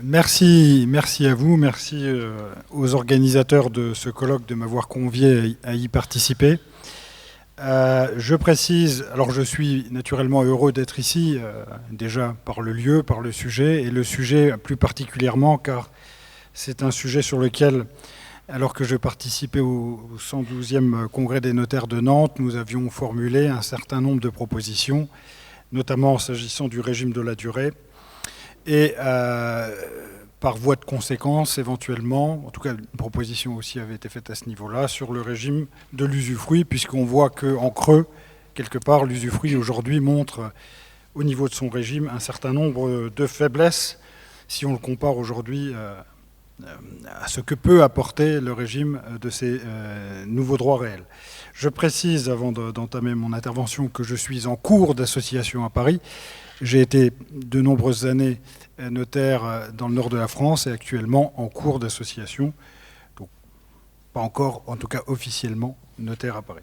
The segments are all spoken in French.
Merci à vous, merci aux organisateurs de ce colloque de m'avoir convié à y participer. Je précise, alors je suis naturellement heureux d'être ici, déjà par le lieu, par le sujet, et le sujet plus particulièrement car c'est un sujet sur lequel, alors que je participais au 112e congrès des notaires de Nantes, nous avions formulé un certain nombre de propositions, notamment s'agissant du régime de la durée, et par voie de conséquence, éventuellement, en tout cas une proposition aussi avait été faite à ce niveau-là, sur le régime de l'usufruit, puisqu'on voit qu'en creux, quelque part, l'usufruit aujourd'hui montre, au niveau de son régime, un certain nombre de faiblesses, si on le compare aujourd'hui à ce que peut apporter le régime de ces nouveaux droits réels. Je précise, avant d'entamer mon intervention, que je suis en cours d'association à Paris. J'ai été de nombreuses années notaire dans le nord de la France et actuellement en cours d'association, donc pas encore, en tout cas officiellement, notaire à Paris.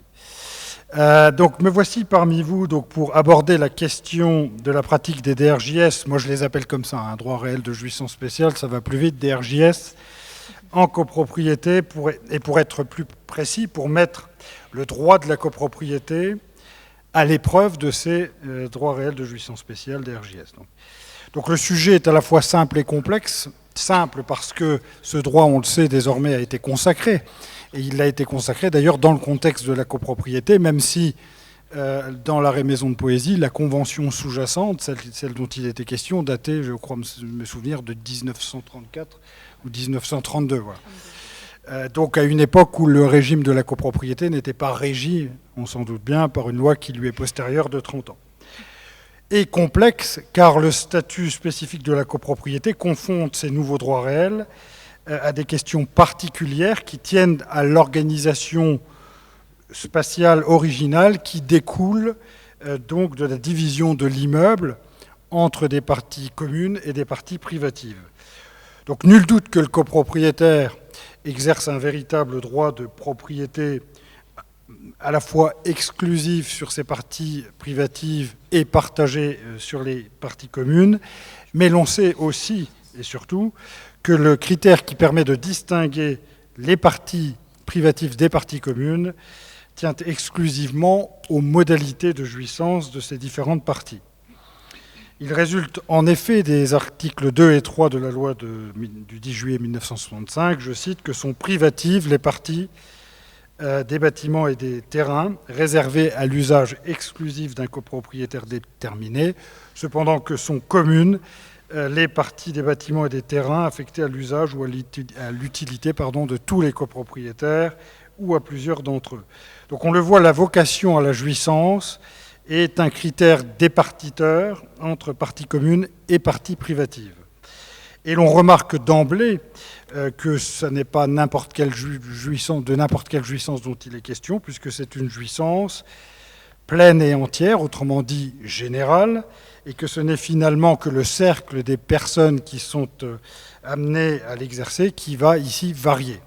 Donc me voici parmi vous donc, pour aborder la question de la pratique des DRJS. Moi je les appelle comme ça, un droit réel de jouissance spéciale, ça va plus vite, DRJS, en copropriété, et pour être plus précis, pour mettre le droit de la copropriété à l'épreuve de ces droits réels de jouissance spéciale, DRJS. Donc le sujet est à la fois simple et complexe. Simple parce que ce droit, on le sait, désormais a été consacré. Et il a été consacré d'ailleurs dans le contexte de la copropriété, même si dans l'arrêt Maison de Poésie, la convention sous-jacente, celle dont il était question, datée, je crois me souvenir, de 1934 ou 1932. Voilà. Donc à une époque où le régime de la copropriété n'était pas régi, on s'en doute bien, par une loi qui lui est postérieure de 30 ans. Et complexe, car le statut spécifique de la copropriété confronte ces nouveaux droits réels à des questions particulières qui tiennent à l'organisation spatiale originale qui découle donc de la division de l'immeuble entre des parties communes et des parties privatives. Donc nul doute que le copropriétaire exerce un véritable droit de propriété à la fois exclusif sur ces parties privatives et partagé sur les parties communes, mais l'on sait aussi et surtout que le critère qui permet de distinguer les parties privatives des parties communes tient exclusivement aux modalités de jouissance de ces différentes parties. Il résulte en effet des articles 2 et 3 de la loi du 10 juillet 1965, je cite, que sont privatives les parties des bâtiments et des terrains réservés à l'usage exclusif d'un copropriétaire déterminé, cependant que sont communes les parties des bâtiments et des terrains affectés à l'usage ou à l'utilité de tous les copropriétaires ou à plusieurs d'entre eux. Donc on le voit, la vocation à la jouissance est un critère départiteur entre parties communes et parties privatives. Et l'on remarque d'emblée que ce n'est pas de n'importe quelle jouissance dont il est question, puisque c'est une jouissance pleine et entière, autrement dit générale, et que ce n'est finalement que le cercle des personnes qui sont amenées à l'exercer qui va ici varier.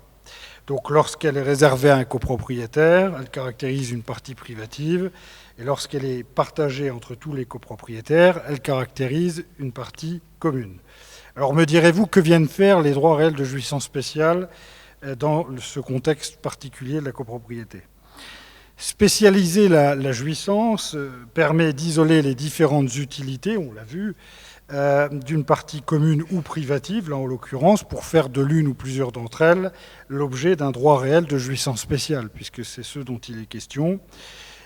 Donc lorsqu'elle est réservée à un copropriétaire, elle caractérise une partie privative, et lorsqu'elle est partagée entre tous les copropriétaires, elle caractérise une partie commune. Alors me direz-vous, que viennent faire les droits réels de jouissance spéciale dans ce contexte particulier de la copropriété ? Spécialiser la jouissance permet d'isoler les différentes utilités, on l'a vu, d'une partie commune ou privative, là en l'occurrence, pour faire de l'une ou plusieurs d'entre elles l'objet d'un droit réel de jouissance spéciale, puisque c'est ce dont il est question.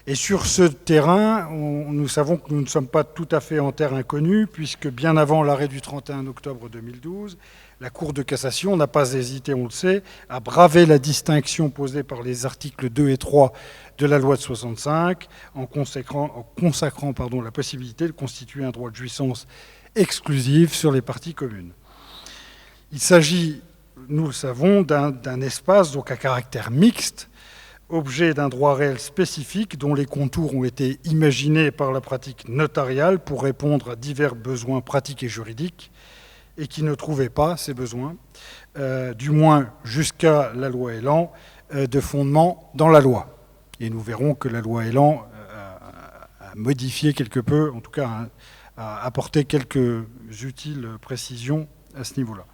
Et sur ce terrain, nous savons que nous ne sommes pas tout à fait en terre inconnue, puisque bien avant l'arrêt du 31 octobre 2012, la Cour de cassation n'a pas hésité, on le sait, à braver la distinction posée par les articles 2 et 3 de la loi de 65, en consacrant la possibilité de constituer un droit de jouissance exclusive sur les parties communes. Il s'agit, nous le savons, d'un espace donc à caractère mixte, objet d'un droit réel spécifique dont les contours ont été imaginés par la pratique notariale pour répondre à divers besoins pratiques et juridiques et qui ne trouvaient pas ces besoins, du moins jusqu'à la loi Elan, de fondement dans la loi. Et nous verrons que la loi Elan a modifié quelque peu, en tout cas a apporté quelques utiles précisions à ce niveau-là.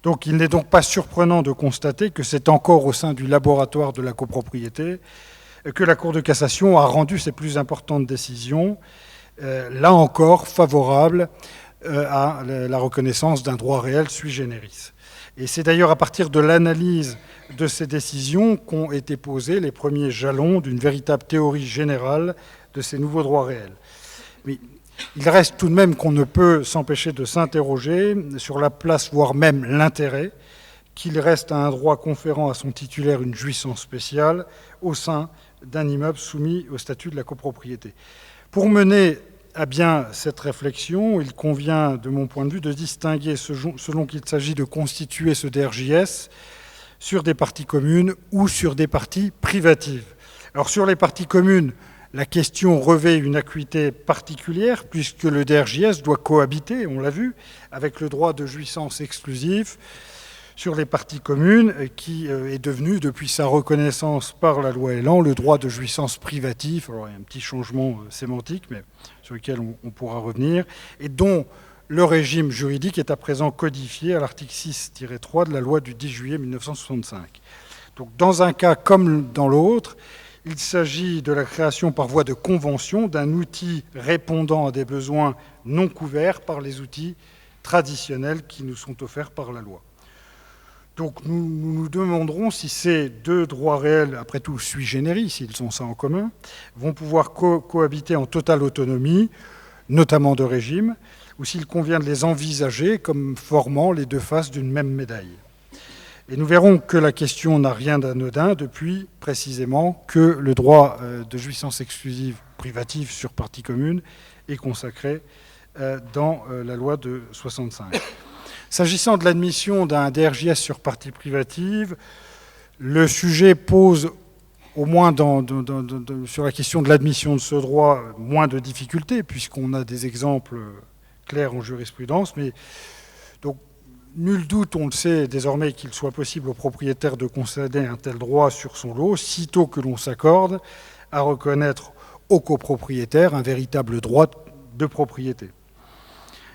Donc il n'est donc pas surprenant de constater que c'est encore au sein du laboratoire de la copropriété que la Cour de cassation a rendu ses plus importantes décisions, là encore favorables à la reconnaissance d'un droit réel sui generis. Et c'est d'ailleurs à partir de l'analyse de ces décisions qu'ont été posés les premiers jalons d'une véritable théorie générale de ces nouveaux droits réels. Mais il reste tout de même qu'on ne peut s'empêcher de s'interroger sur la place, voire même l'intérêt, qu'il reste à un droit conférant à son titulaire une jouissance spéciale au sein d'un immeuble soumis au statut de la copropriété. Pour mener à bien cette réflexion, il convient, de mon point de vue, de distinguer selon qu'il s'agit de constituer ce DRJS sur des parties communes ou sur des parties privatives. Alors sur les parties communes, la question revêt une acuité particulière puisque le DRJS doit cohabiter, on l'a vu, avec le droit de jouissance exclusif sur les parties communes qui est devenu, depuis sa reconnaissance par la loi Elan, le droit de jouissance privatif. Alors il y a un petit changement sémantique, mais sur lequel on pourra revenir, et dont le régime juridique est à présent codifié à l'article 6-3 de la loi du 10 juillet 1965. Donc dans un cas comme dans l'autre, il s'agit de la création par voie de convention d'un outil répondant à des besoins non couverts par les outils traditionnels qui nous sont offerts par la loi. Donc nous nous demanderons si ces deux droits réels, après tout sui generis, s'ils ont ça en commun, vont pouvoir cohabiter en totale autonomie, notamment de régime, ou s'il convient de les envisager comme formant les deux faces d'une même médaille. Et nous verrons que la question n'a rien d'anodin depuis, précisément, que le droit de jouissance exclusive privative sur partie commune est consacré dans la loi de 65. S'agissant de l'admission d'un DRJS sur partie privative, le sujet pose, au moins sur la question de l'admission de ce droit, moins de difficultés, puisqu'on a des exemples clairs en jurisprudence, mais donc nul doute, on le sait désormais, qu'il soit possible au propriétaire de concéder un tel droit sur son lot, sitôt que l'on s'accorde à reconnaître au copropriétaire un véritable droit de propriété.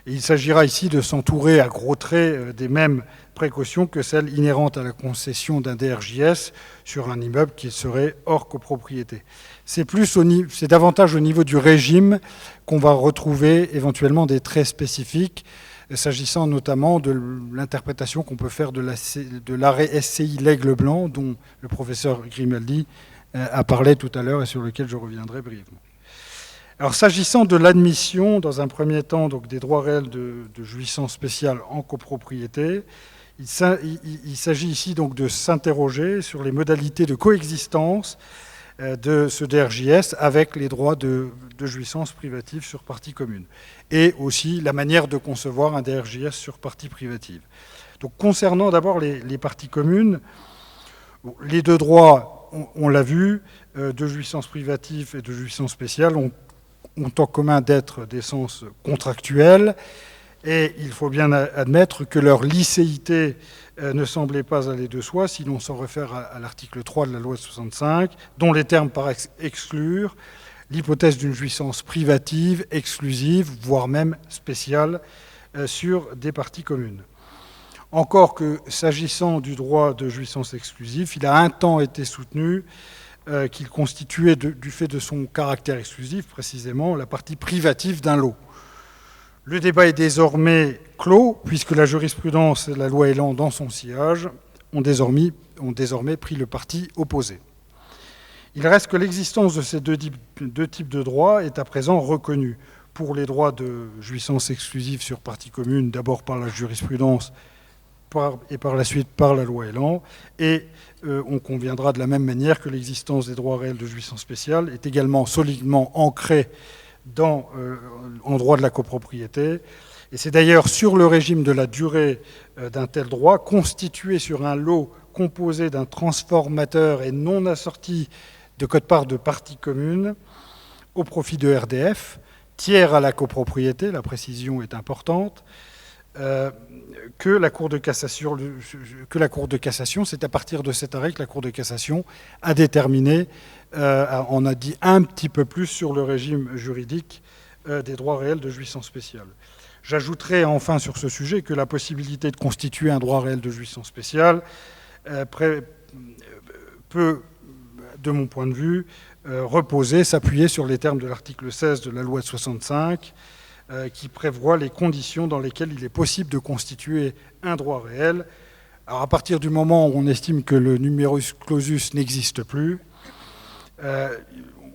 Et il s'agira ici de s'entourer à gros traits des mêmes précautions que celles inhérentes à la concession d'un DRJS sur un immeuble qui serait hors copropriété. C'est davantage au niveau du régime qu'on va retrouver éventuellement des traits spécifiques, s'agissant notamment de l'interprétation qu'on peut faire de l'arrêt SCI L'Aigle Blanc, dont le professeur Grimaldi a parlé tout à l'heure et sur lequel je reviendrai brièvement. Alors, s'agissant de l'admission, dans un premier temps, donc, des droits réels de jouissance spéciale en copropriété, il s'agit ici donc de s'interroger sur les modalités de coexistence de ce DRJS avec les droits de jouissance privative sur partie commune, et aussi la manière de concevoir un DRJS sur partie privative. Donc, concernant d'abord les parties communes, les deux droits, on l'a vu, de jouissance privative et de jouissance spéciale ont en commun d'être d'essence contractuelle, et il faut bien admettre que leur licéité ne semblait pas aller de soi si l'on s'en réfère à l'article 3 de la loi de 65, dont les termes paraissent exclure l'hypothèse d'une jouissance privative, exclusive, voire même spéciale, sur des parties communes. Encore que, s'agissant du droit de jouissance exclusive, il a un temps été soutenu qu'il constituait, du fait de son caractère exclusif, précisément, la partie privative d'un lot. Le débat est désormais clos, puisque la jurisprudence et la loi Elan, dans son sillage, ont désormais pris le parti opposé. Il reste que l'existence de ces deux types de droits est à présent reconnue. Pour les droits de jouissance exclusive sur partie commune, d'abord par la jurisprudence et par la suite par la loi Elan, et on conviendra de la même manière que l'existence des droits réels de jouissance spéciale est également solidement ancrée en droit de la copropriété. Et c'est d'ailleurs sur le régime de la durée d'un tel droit, constitué sur un lot composé d'un transformateur et non assorti de quote-part de parties communes au profit de RDF, tiers à la copropriété, la précision est importante, que la Cour de cassation, c'est à partir de cet arrêt que la Cour de cassation a déterminé, on a dit un petit peu plus sur le régime juridique des droits réels de jouissance spéciale. J'ajouterai enfin sur ce sujet que la possibilité de constituer un droit réel de jouissance spéciale peut, de mon point de vue, reposer, s'appuyer sur les termes de l'article 16 de la loi de 65, qui prévoit les conditions dans lesquelles il est possible de constituer un droit réel. Alors à partir du moment où on estime que le numerus clausus n'existe plus,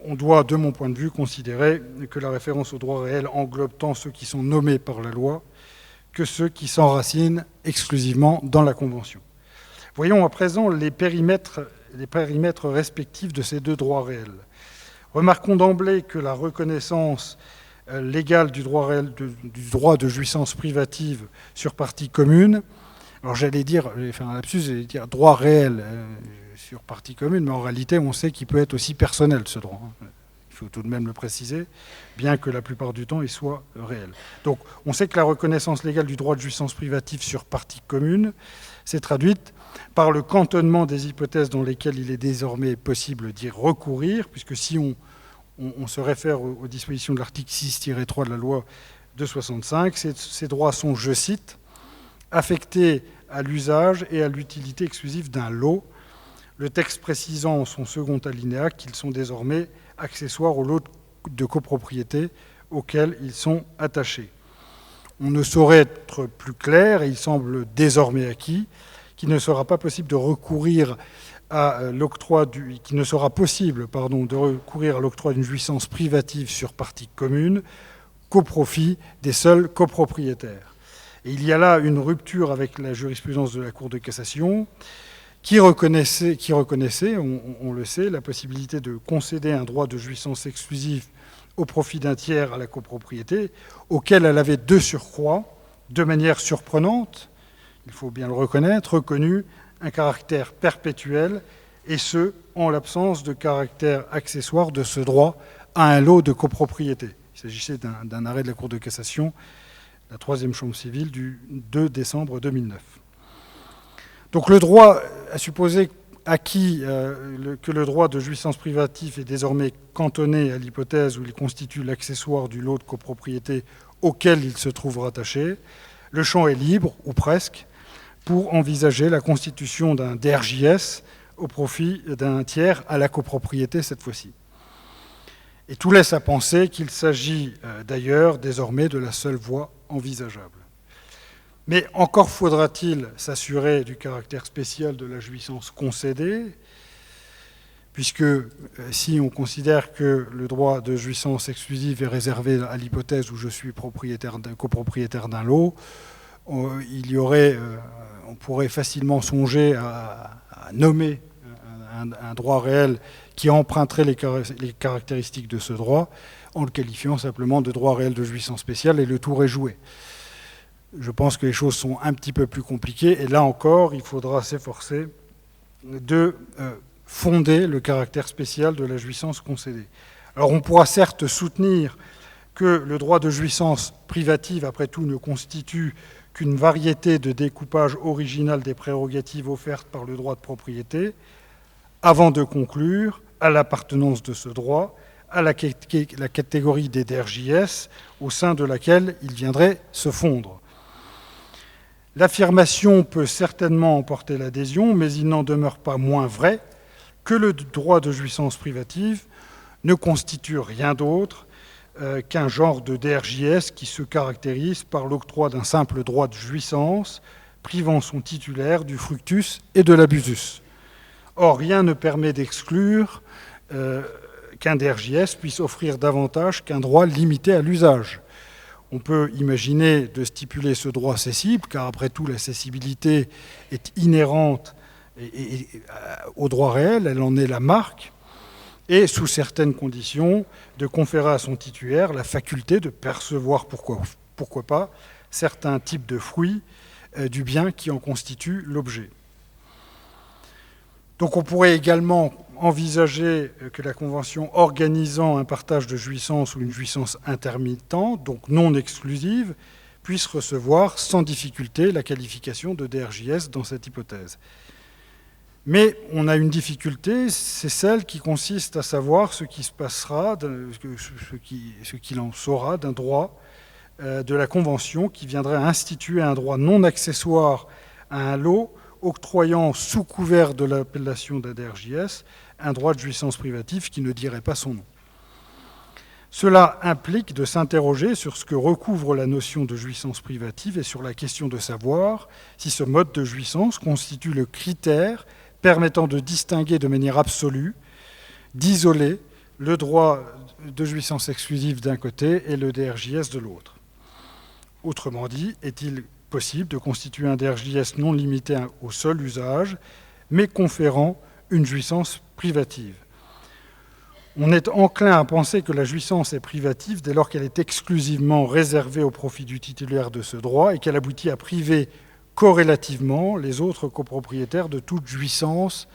on doit, de mon point de vue, considérer que la référence au droit réel englobe tant ceux qui sont nommés par la loi que ceux qui s'enracinent exclusivement dans la Convention. Voyons à présent les périmètres respectifs de ces deux droits réels. Remarquons d'emblée que la reconnaissance légale du droit réel, du droit de jouissance privative sur partie commune, alors j'allais faire un lapsus, j'allais dire droit réel sur partie commune, mais en réalité on sait qu'il peut être aussi personnel ce droit. Il faut tout de même le préciser, bien que la plupart du temps il soit réel. Donc on sait que la reconnaissance légale du droit de jouissance privative sur partie commune s'est traduite par le cantonnement des hypothèses dans lesquelles il est désormais possible d'y recourir, puisque si on se réfère aux dispositions de l'article 6-3 de la loi de 65, ces droits sont, je cite, affectés à l'usage et à l'utilité exclusive d'un lot, le texte précisant en son second alinéa qu'ils sont désormais accessoires au lot de copropriété auquel ils sont attachés. On ne saurait être plus clair, et il semble désormais acquis, qu'il ne sera pas possible de recourir à l'octroi d'une jouissance privative sur partie commune qu'au profit des seuls copropriétaires. Et il y a là une rupture avec la jurisprudence de la Cour de cassation qui reconnaissait, on le sait, la possibilité de concéder un droit de jouissance exclusif au profit d'un tiers à la copropriété, auquel elle avait de surcroît, de manière surprenante, il faut bien le reconnaître, reconnu un caractère perpétuel, et ce, en l'absence de caractère accessoire de ce droit à un lot de copropriété. Il s'agissait d'un arrêt de la Cour de cassation, la troisième chambre civile, du 2 décembre 2009. Donc le droit à supposer acquis que le droit de jouissance privative est désormais cantonné à l'hypothèse où il constitue l'accessoire du lot de copropriété auquel il se trouve rattaché. Le champ est libre, ou presque, pour envisager la constitution d'un DRJS au profit d'un tiers à la copropriété cette fois-ci. Et tout laisse à penser qu'il s'agit d'ailleurs désormais de la seule voie envisageable. Mais encore faudra-t-il s'assurer du caractère spécial de la jouissance concédée, puisque si on considère que le droit de jouissance exclusive est réservé à l'hypothèse où je suis copropriétaire d'un lot, on pourrait facilement songer à nommer un droit réel qui emprunterait les caractéristiques de ce droit en le qualifiant simplement de droit réel de jouissance spéciale, et le tour est joué. Je pense que les choses sont un petit peu plus compliquées, et là encore, il faudra s'efforcer de fonder le caractère spécial de la jouissance concédée. Alors on pourra certes soutenir que le droit de jouissance privative, après tout, ne constitue qu'une variété de découpage original des prérogatives offertes par le droit de propriété, avant de conclure à l'appartenance de ce droit à la catégorie des DRJS au sein de laquelle il viendrait se fondre. L'affirmation peut certainement emporter l'adhésion, mais il n'en demeure pas moins vrai que le droit de jouissance privative ne constitue rien d'autre qu'un genre de DRJS qui se caractérise par l'octroi d'un simple droit de jouissance, privant son titulaire du fructus et de l'abusus. Or, rien ne permet d'exclure qu'un DRJS puisse offrir davantage qu'un droit limité à l'usage. On peut imaginer de stipuler ce droit cessible, car après tout, la cessibilité est inhérente au droit réel, elle en est la marque, et sous certaines conditions, de conférer à son titulaire la faculté de percevoir, pourquoi pas, certains types de fruits du bien qui en constitue l'objet. Donc on pourrait également envisager que la Convention organisant un partage de jouissance ou une jouissance intermittente, donc non exclusive, puisse recevoir sans difficulté la qualification de DRJS dans cette hypothèse. Mais on a une difficulté, c'est celle qui consiste à savoir ce qui se passera, ce qu'il en sera d'un droit de la Convention qui viendrait à instituer un droit non accessoire à un lot octroyant sous couvert de l'appellation d'ADRJS un droit de jouissance privative qui ne dirait pas son nom. Cela implique de s'interroger sur ce que recouvre la notion de jouissance privative et sur la question de savoir si ce mode de jouissance constitue le critère permettant de distinguer de manière absolue, d'isoler le droit de jouissance exclusive d'un côté et le DRJS de l'autre. Autrement dit, est-il possible de constituer un DRJS non limité au seul usage, mais conférant une jouissance privative? On est enclin à penser que la jouissance est privative dès lors qu'elle est exclusivement réservée au profit du titulaire de ce droit et qu'elle aboutit à priver corrélativement les autres copropriétaires de toute jouissance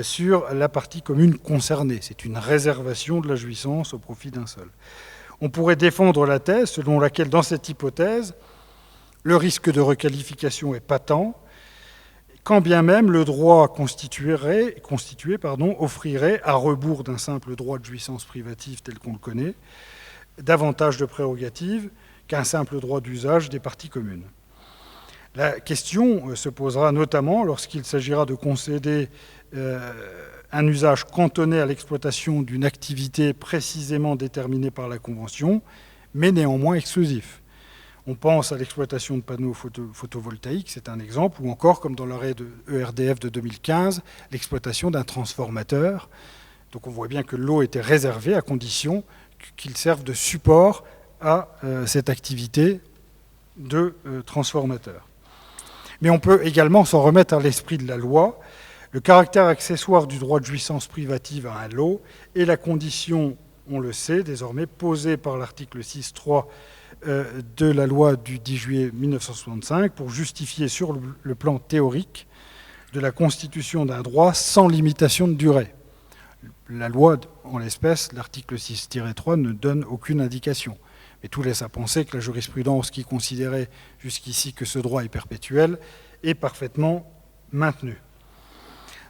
sur la partie commune concernée. C'est une réservation de la jouissance au profit d'un seul. On pourrait défendre la thèse selon laquelle, dans cette hypothèse, le risque de requalification est patent, quand bien même le droit constitué offrirait, à rebours d'un simple droit de jouissance privative tel qu'on le connaît, davantage de prérogatives qu'un simple droit d'usage des parties communes. La question se posera notamment lorsqu'il s'agira de concéder un usage cantonné à l'exploitation d'une activité précisément déterminée par la Convention, mais néanmoins exclusif. On pense à l'exploitation de panneaux photovoltaïques, c'est un exemple, ou encore, comme dans l'arrêt de ERDF de 2015, l'exploitation d'un transformateur. Donc on voit bien que l'eau était réservée à condition qu'il serve de support à cette activité de transformateur. Mais on peut également s'en remettre à l'esprit de la loi. Le caractère accessoire du droit de jouissance privative à un lot est la condition, on le sait, désormais posée par l'article 6.3 de la loi du 10 juillet 1965 pour justifier sur le plan théorique de la constitution d'un droit sans limitation de durée. La loi, en l'espèce, l'article 6-3, ne donne aucune indication. Mais tout laisse à penser que la jurisprudence qui considérait jusqu'ici que ce droit est perpétuel est parfaitement maintenue.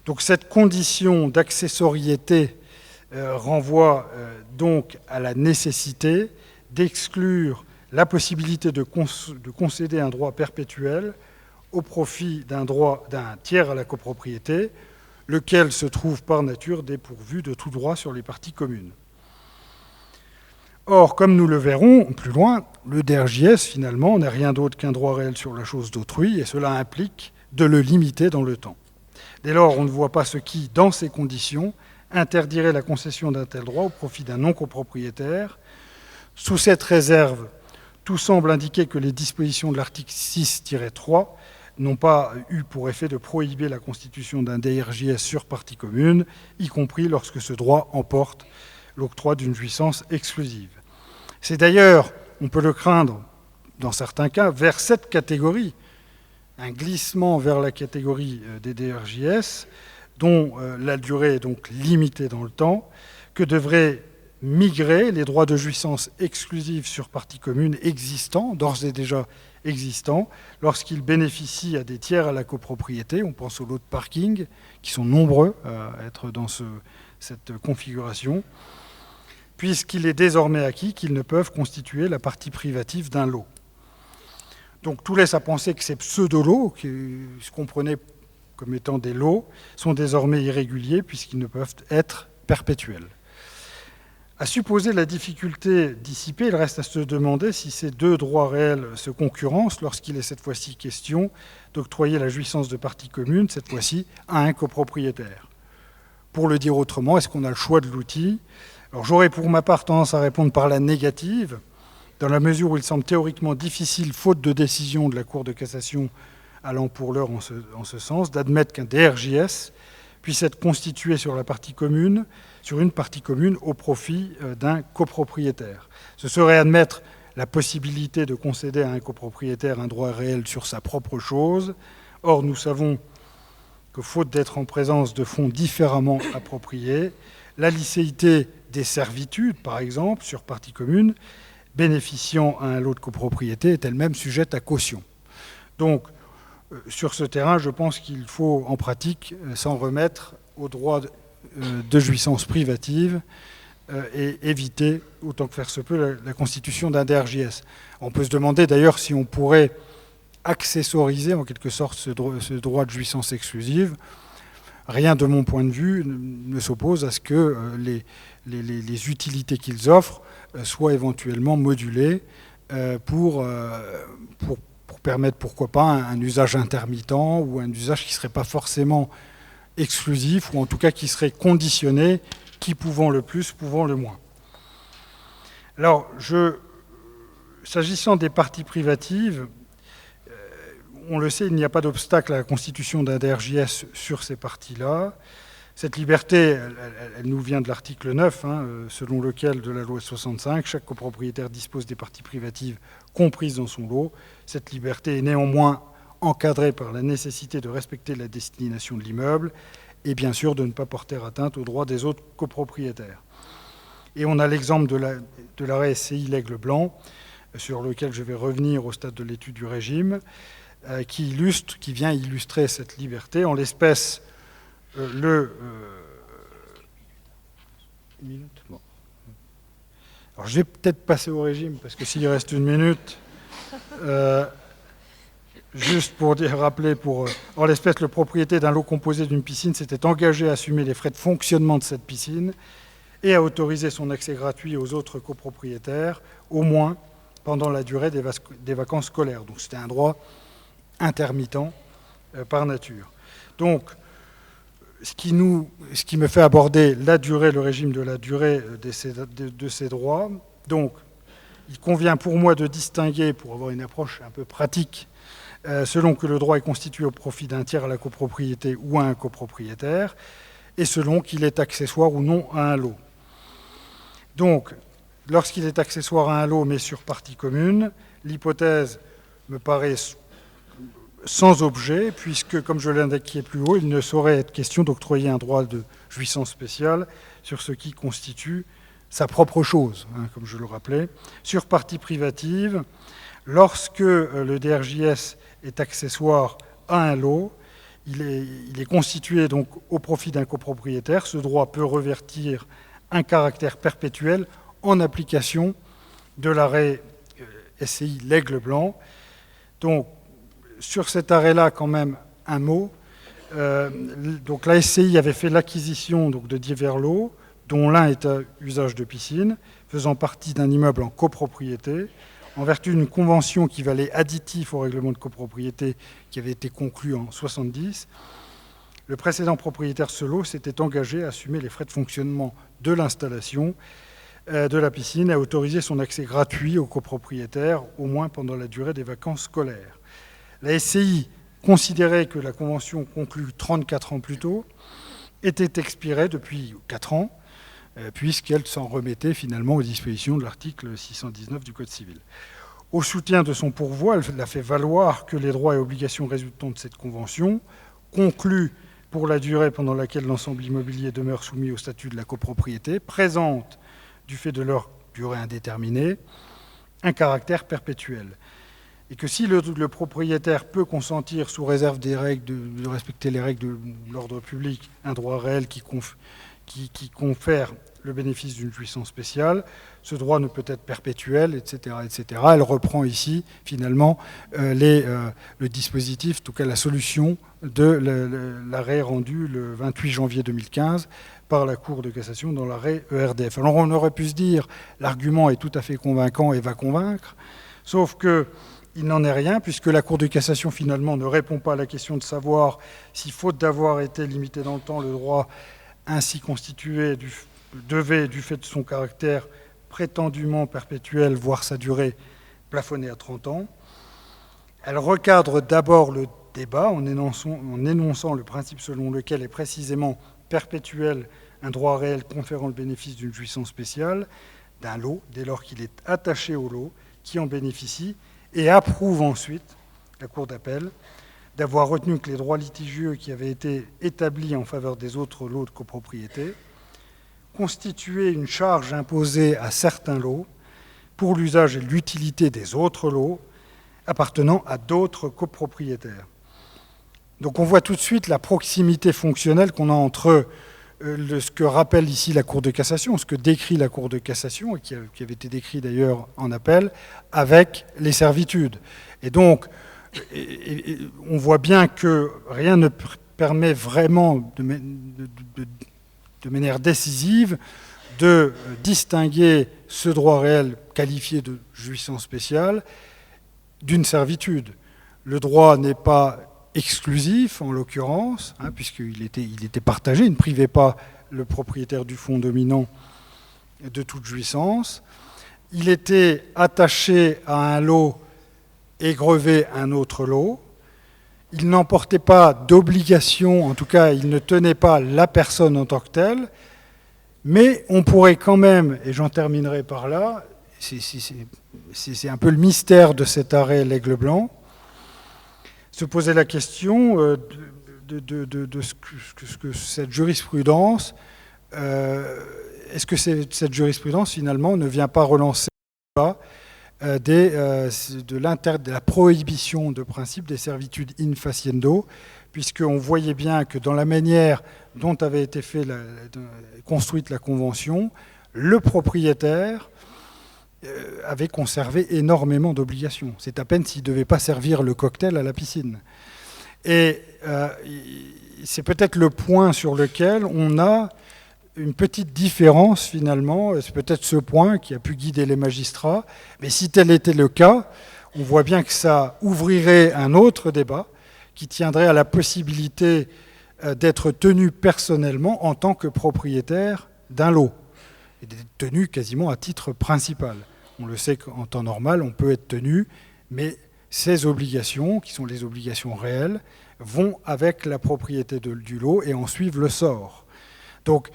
Donc cette condition d'accessoriété renvoie donc à la nécessité d'exclure la possibilité de concéder un droit perpétuel au profit d'un tiers à la copropriété, lequel se trouve par nature dépourvu de tout droit sur les parties communes. Or, comme nous le verrons plus loin, le DRJS, finalement, n'est rien d'autre qu'un droit réel sur la chose d'autrui, et cela implique de le limiter dans le temps. Dès lors, on ne voit pas ce qui, dans ces conditions, interdirait la concession d'un tel droit au profit d'un non-copropriétaire. Sous cette réserve, tout semble indiquer que les dispositions de l'article 6-3 n'ont pas eu pour effet de prohiber la constitution d'un DRJS sur partie commune, y compris lorsque ce droit emporte l'octroi d'une jouissance exclusive. C'est d'ailleurs, on peut le craindre dans certains cas, vers cette catégorie, un glissement vers la catégorie des DRJS, dont la durée est donc limitée dans le temps, que devraient migrer les droits de jouissance exclusive sur partie commune existants, d'ores et déjà existants, lorsqu'ils bénéficient à des tiers à la copropriété. On pense aux lots de parking, qui sont nombreux à être dans cette configuration, puisqu'il est désormais acquis qu'ils ne peuvent constituer la partie privative d'un lot. Donc tout laisse à penser que ces pseudo-lots, qui se comprenaient comme étant des lots, sont désormais irréguliers puisqu'ils ne peuvent être perpétuels. À supposer la difficulté dissipée, il reste à se demander si ces deux droits réels se concurrencent lorsqu'il est cette fois-ci question d'octroyer la jouissance de partie commune, cette fois-ci à un copropriétaire. Pour le dire autrement, est-ce qu'on a le choix de l'outil ? Alors j'aurais pour ma part tendance à répondre par la négative, dans la mesure où il semble théoriquement difficile, faute de décision de la Cour de cassation allant pour l'heure en ce sens, d'admettre qu'un DRJS puisse être constitué sur une partie commune au profit d'un copropriétaire. Ce serait admettre la possibilité de concéder à un copropriétaire un droit réel sur sa propre chose. Or, nous savons que, faute d'être en présence de fonds différemment appropriés, la licéité des servitudes, par exemple, sur partie commune, bénéficiant à un lot de copropriété, est elle-même sujette à caution. Donc, sur ce terrain, je pense qu'il faut, en pratique, s'en remettre au droit de jouissance privative et éviter, autant que faire se peut, la constitution d'un DRJS. On peut se demander d'ailleurs si on pourrait accessoriser en quelque sorte ce droit de jouissance exclusive. Rien de mon point de vue ne s'oppose à ce que les utilités qu'ils offrent soient éventuellement modulées pour permettre, pourquoi pas, un usage intermittent ou un usage qui ne serait pas forcément exclusif, ou en tout cas qui serait conditionné, qui pouvant le plus, pouvant le moins. Alors, s'agissant des parties privatives, on le sait, il n'y a pas d'obstacle à la constitution d'un DRJS sur ces parties-là. Cette liberté, elle nous vient de l'article 9, selon lequel, de la loi 65, chaque copropriétaire dispose des parties privatives comprises dans son lot. Cette liberté est néanmoins encadrée par la nécessité de respecter la destination de l'immeuble et bien sûr de ne pas porter atteinte aux droits des autres copropriétaires. Et on a l'exemple de l'arrêt SCI L'Aigle Blanc, sur lequel je vais revenir au stade de l'étude du régime, qui vient illustrer cette liberté. En l'espèce, Alors, je vais peut-être passer au régime, parce que s'il reste une minute, juste pour rappeler, en l'espèce, le propriétaire d'un lot composé d'une piscine s'était engagé à assumer les frais de fonctionnement de cette piscine et à autoriser son accès gratuit aux autres copropriétaires, au moins pendant la durée des vacances scolaires. Donc c'était un droit intermittent par nature. Donc, ce qui me fait aborder le régime de la durée de ces droits. Donc, il convient pour moi de distinguer, pour avoir une approche un peu pratique, selon que le droit est constitué au profit d'un tiers à la copropriété ou à un copropriétaire, et selon qu'il est accessoire ou non à un lot. Donc, lorsqu'il est accessoire à un lot, mais sur partie commune, l'hypothèse me paraît sans objet, puisque, comme je l'ai indiqué plus haut, il ne saurait être question d'octroyer un droit de jouissance spéciale sur ce qui constitue sa propre chose, comme je le rappelais. Sur partie privative, lorsque le DRJS est accessoire à un lot, il est constitué donc au profit d'un copropriétaire. Ce droit peut revêtir un caractère perpétuel en application de l'arrêt SCI L'Aigle Blanc. Donc, sur cet arrêt-là, quand même, un mot. Donc la SCI avait fait l'acquisition de divers lots, dont l'un est à usage de piscine, faisant partie d'un immeuble en copropriété, en vertu d'une convention qui valait additif au règlement de copropriété qui avait été conclu en 1970. Le précédent propriétaire de ce lot s'était engagé à assumer les frais de fonctionnement de l'installation de la piscine et à autoriser son accès gratuit aux copropriétaires, au moins pendant la durée des vacances scolaires. La SCI considérait que la convention conclue 34 ans plus tôt était expirée depuis 4 ans, puisqu'elle s'en remettait finalement aux dispositions de l'article 619 du Code civil. Au soutien de son pourvoi, elle a fait valoir que les droits et obligations résultant de cette convention, conclus pour la durée pendant laquelle l'ensemble immobilier demeure soumis au statut de la copropriété, présentent, du fait de leur durée indéterminée, un caractère perpétuel. Et que si le propriétaire peut consentir, sous réserve des règles de respecter les règles de l'ordre public, un droit réel qui confère le bénéfice d'une jouissance spéciale, ce droit ne peut être perpétuel, etc., etc. Elle reprend ici, finalement, le dispositif, en tout cas la solution de l'arrêt rendu le 28 janvier 2015 par la Cour de cassation dans l'arrêt ERDF. Alors on aurait pu se dire, l'argument est tout à fait convaincant et va convaincre, sauf que il n'en est rien, puisque la Cour de cassation, finalement, ne répond pas à la question de savoir si, faute d'avoir été limité dans le temps, le droit ainsi constitué devait, du fait de son caractère prétendument perpétuel, voire sa durée plafonnée à 30 ans. Elle recadre d'abord le débat en énonçant le principe selon lequel est précisément perpétuel un droit réel conférant le bénéfice d'une jouissance spéciale d'un lot, dès lors qu'il est attaché au lot qui en bénéficie, et approuve ensuite, la Cour d'appel, d'avoir retenu que les droits litigieux qui avaient été établis en faveur des autres lots de copropriété constituaient une charge imposée à certains lots pour l'usage et l'utilité des autres lots appartenant à d'autres copropriétaires. Donc on voit tout de suite la proximité fonctionnelle qu'on a entre ce que rappelle ici la Cour de cassation, ce que décrit la Cour de cassation, et qui avait été décrit d'ailleurs en appel, avec les servitudes. Et donc, on voit bien que rien ne permet vraiment de manière décisive de distinguer ce droit réel qualifié de jouissance spéciale d'une servitude. Le droit n'est pas exclusif, en l'occurrence, puisqu'il était partagé, il ne privait pas le propriétaire du fonds dominant de toute jouissance. Il était attaché à un lot et grevé un autre lot. Il n'emportait pas d'obligation, en tout cas, il ne tenait pas la personne en tant que telle, mais on pourrait quand même, et j'en terminerai par là, c'est un peu le mystère de cet arrêt l'Aigle Blanc, se poser la question de ce que cette jurisprudence, est-ce que cette jurisprudence finalement ne vient pas relancer de la prohibition de principe des servitudes in faciendo, puisqu'on voyait bien que dans la manière dont avait été construite la Convention, le propriétaire avait conservé énormément d'obligations. C'est à peine s'il ne devait pas servir le cocktail à la piscine. Et c'est peut-être le point sur lequel on a une petite différence finalement, c'est peut-être ce point qui a pu guider les magistrats, mais si tel était le cas, on voit bien que ça ouvrirait un autre débat qui tiendrait à la possibilité d'être tenu personnellement en tant que propriétaire d'un lot, et d'être tenu quasiment à titre principal. On le sait qu'en temps normal, on peut être tenu, mais ces obligations, qui sont les obligations réelles, vont avec la propriété du lot et en suivent le sort. Donc,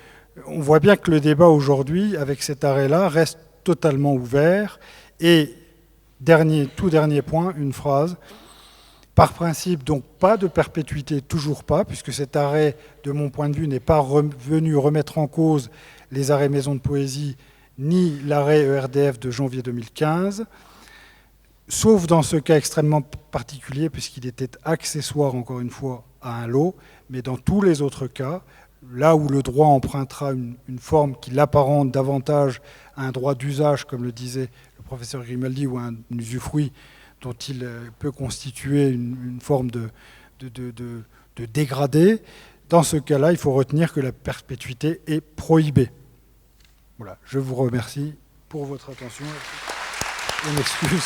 on voit bien que le débat aujourd'hui, avec cet arrêt-là, reste totalement ouvert. Et tout dernier point, une phrase. Par principe, donc pas de perpétuité, toujours pas, puisque cet arrêt, de mon point de vue, n'est pas venu remettre en cause les arrêts Maison de Poésie, ni l'arrêt ERDF de janvier 2015, sauf dans ce cas extrêmement particulier, puisqu'il était accessoire, encore une fois, à un lot, mais dans tous les autres cas, là où le droit empruntera une forme qui l'apparente davantage à un droit d'usage, comme le disait le professeur Grimaldi, ou à un usufruit dont il peut constituer une forme de dégradé, dans ce cas-là, il faut retenir que la perpétuité est prohibée. Voilà, je vous remercie pour votre attention et m'excuse.